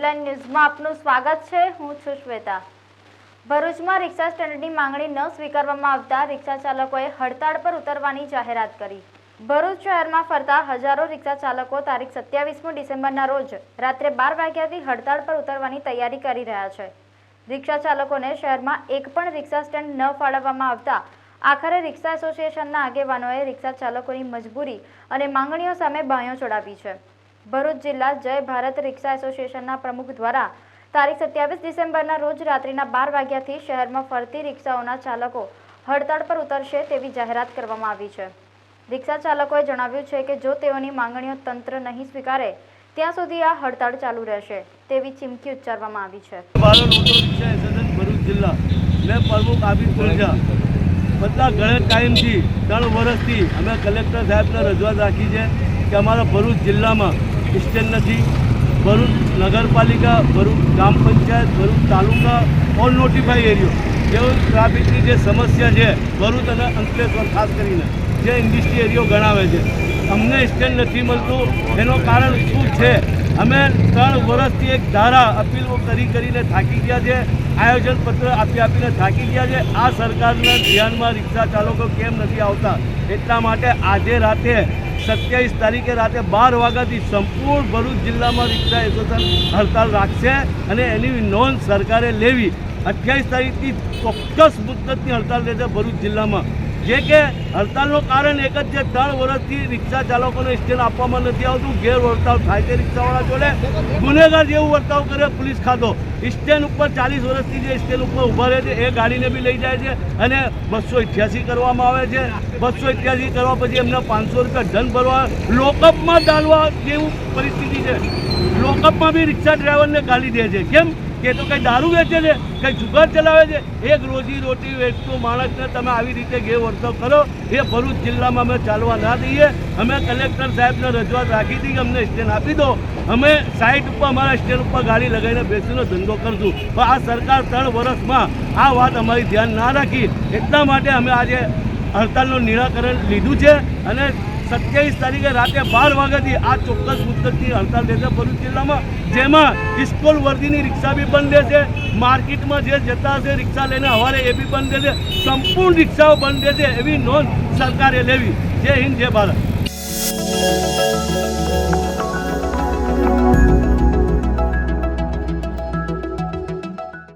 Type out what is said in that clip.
Headline ન્યૂઝમાં આપનું સ્વાગત છે। હું છું શ્વેતા। ભરૂચમાં રિક્ષા સ્ટેન્ડની માંગણી ન સ્વીકારવામાં આવતા રિક્ષા ચાલકોએ હડતાળ પર ઉતરવાની જાહેરાત કરી। ભરૂચ શહેરમાં ફરતા હજારો રિક્ષા ચાલકો તારીખ 27મી ડિસેમ્બરના રોજ રાત્રે 12 વાગ્યાથી હડતાળ પર ઉતરવાની તૈયારી કરી રહ્યા છે। રિક્ષા ચાલકોને શહેરમાં એક પણ રિક્ષા સ્ટેન્ડ ન ફાળવવામાં આવતા આખરે રિક્ષા એસોસિએશનના આગેવાનોએ રિક્ષા ચાલકોની મજબૂરી અને માંગણીઓ સામે બાંયો ચડાવી છે। ભરૂચ જિલ્લા જય ભારત રિક્ષા એસોસિએશનના પ્રમુખ દ્વારા તારીખ 27 ડિસેમ્બરના રોજ રાત્રિના 12 વાગ્યાથી શહેરમાં ફરતી રિક્ષાઓના ચાલકો હડતાળ પર ઉતરશે તેવી જાહેરાત કરવામાં આવી છે। રિક્ષા ચાલકોએ જણાવ્યું છે કે જો તેઓની માંગણીઓ તંત્ર નહીં સ્વીકારે ત્યાં સુધી આ હડતાળ ચાલુ રહેશે તેવી ચીમકી ઉચ્ચારવામાં આવી છે। Bharat auto rickshaw association Bharuch જિલ્લા મેં પ્રમુખ આબિદ ખુલજા બધા ઘણા ટાઈમથી 3 વર્ષથી અમે કલેક્ટર સાહેબને રજૂઆત રાખી છે કે અમારા ભરૂચ જિલ્લામાં સ્ટેન્ડ નથી। ભરૂચ નગરપાલિકા, ભરૂચ ગ્રામ પંચાયત, ભરૂચ તાલુકા ઓલ નોટિફાઈ એરિયો જેવો ટ્રાફિકની જે સમસ્યા છે ભરૂચ અને અંકલેશ્વર ખાસ કરીને જે ઇન્ડસ્ટ્રી એરિયો ગણાવે છે અમને સ્ટેન્ડ નથી મળતું। એનું કારણ શું છે? અમે 3 વર્ષથી એક ધારા અપીલો કરીને થાકી ગયા છે, આયોજનપત્ર આપીને થાકી ગયા છે। આ સરકારના ધ્યાનમાં રિક્ષા ચાલકો કેમ નથી આવતા એટલા માટે આજે રાતે 27 તારીખે રાતે 12 વાગ્યાથી સંપૂર્ણ ભરૂચ જિલ્લામાં રિક્ષા એસોસિએશન હડતાળ રાખશે અને એની નોંધ સરકારે લેવી। 28 તારીખથી ચોક્કસ મુદ્દતની હડતાળ લેશે ભરૂચ જિલ્લામાં। જે કે હડતાલનું કારણ એક જ છે, 3 વર્ષથી રિક્ષા ચાલકોને સ્ટેન્ડ આપવામાં નથી આવતું। ગેરવર્તાવ થાય છે રિક્ષાવાળા જોડે, ગુનેગાર જેવું વર્તાવ કરે પોલીસ ખાતો। સ્ટેન્ડ ઉપર 40 વર્ષથી જે સ્ટેન્ડ ઉપર ઊભા રહે છે એ ગાડીને બી લઈ જાય છે અને 288 કરવામાં આવે છે। 288 કરવા પછી એમને 500 રૂપિયા દંડ ભરવા, લોકઅપમાં ડાલવા જેવું પરિસ્થિતિ છે। લોકઅપમાં બી રિક્ષા ડ્રાઈવરને ગાલી દે છે। કેમ કે તો કંઈ દારૂ વેચે છે, કંઈ જુગાર ચલાવે છે? એક રોજી રોટી વેચતું માણસને તમે આવી રીતે ગેરવર્તાવ કરો એ ભરૂચ જિલ્લામાં અમે ચાલવા ના દઈએ। અમે કલેક્ટર સાહેબને રજૂઆત રાખી હતી કે અમને સ્ટેન્ડ આપી દો, અમે સાઇટ ઉપર અમારા સ્ટેન્ડ ઉપર ગાડી લગાવીને બેસીને ધંધો કરશું। પણ આ સરકાર 3 વર્ષમાં આ વાત અમારી ધ્યાન ના રાખી એટલા માટે અમે આજે હડતાલનું નિરાકરણ લીધું છે અને 27 તારીખે રાતે 12 વાગ્યાથી આ ચોક્કસ મુદ્દતની હડતાળ રહેશે ભરૂચ જિલ્લામાં, જેમાં સ્કૂલ વર્દીની રિક્ષા બી બંધ રહેશે, માર્કેટમાં જે જતા હશે રિક્ષા લઈને સવારે એ બી બંધ રહેશે, સંપૂર્ણ રિક્ષાઓ બંધ રહેશે એવી નોંધ સરકારે લેવી। જય હિન્દ, જય ભારત।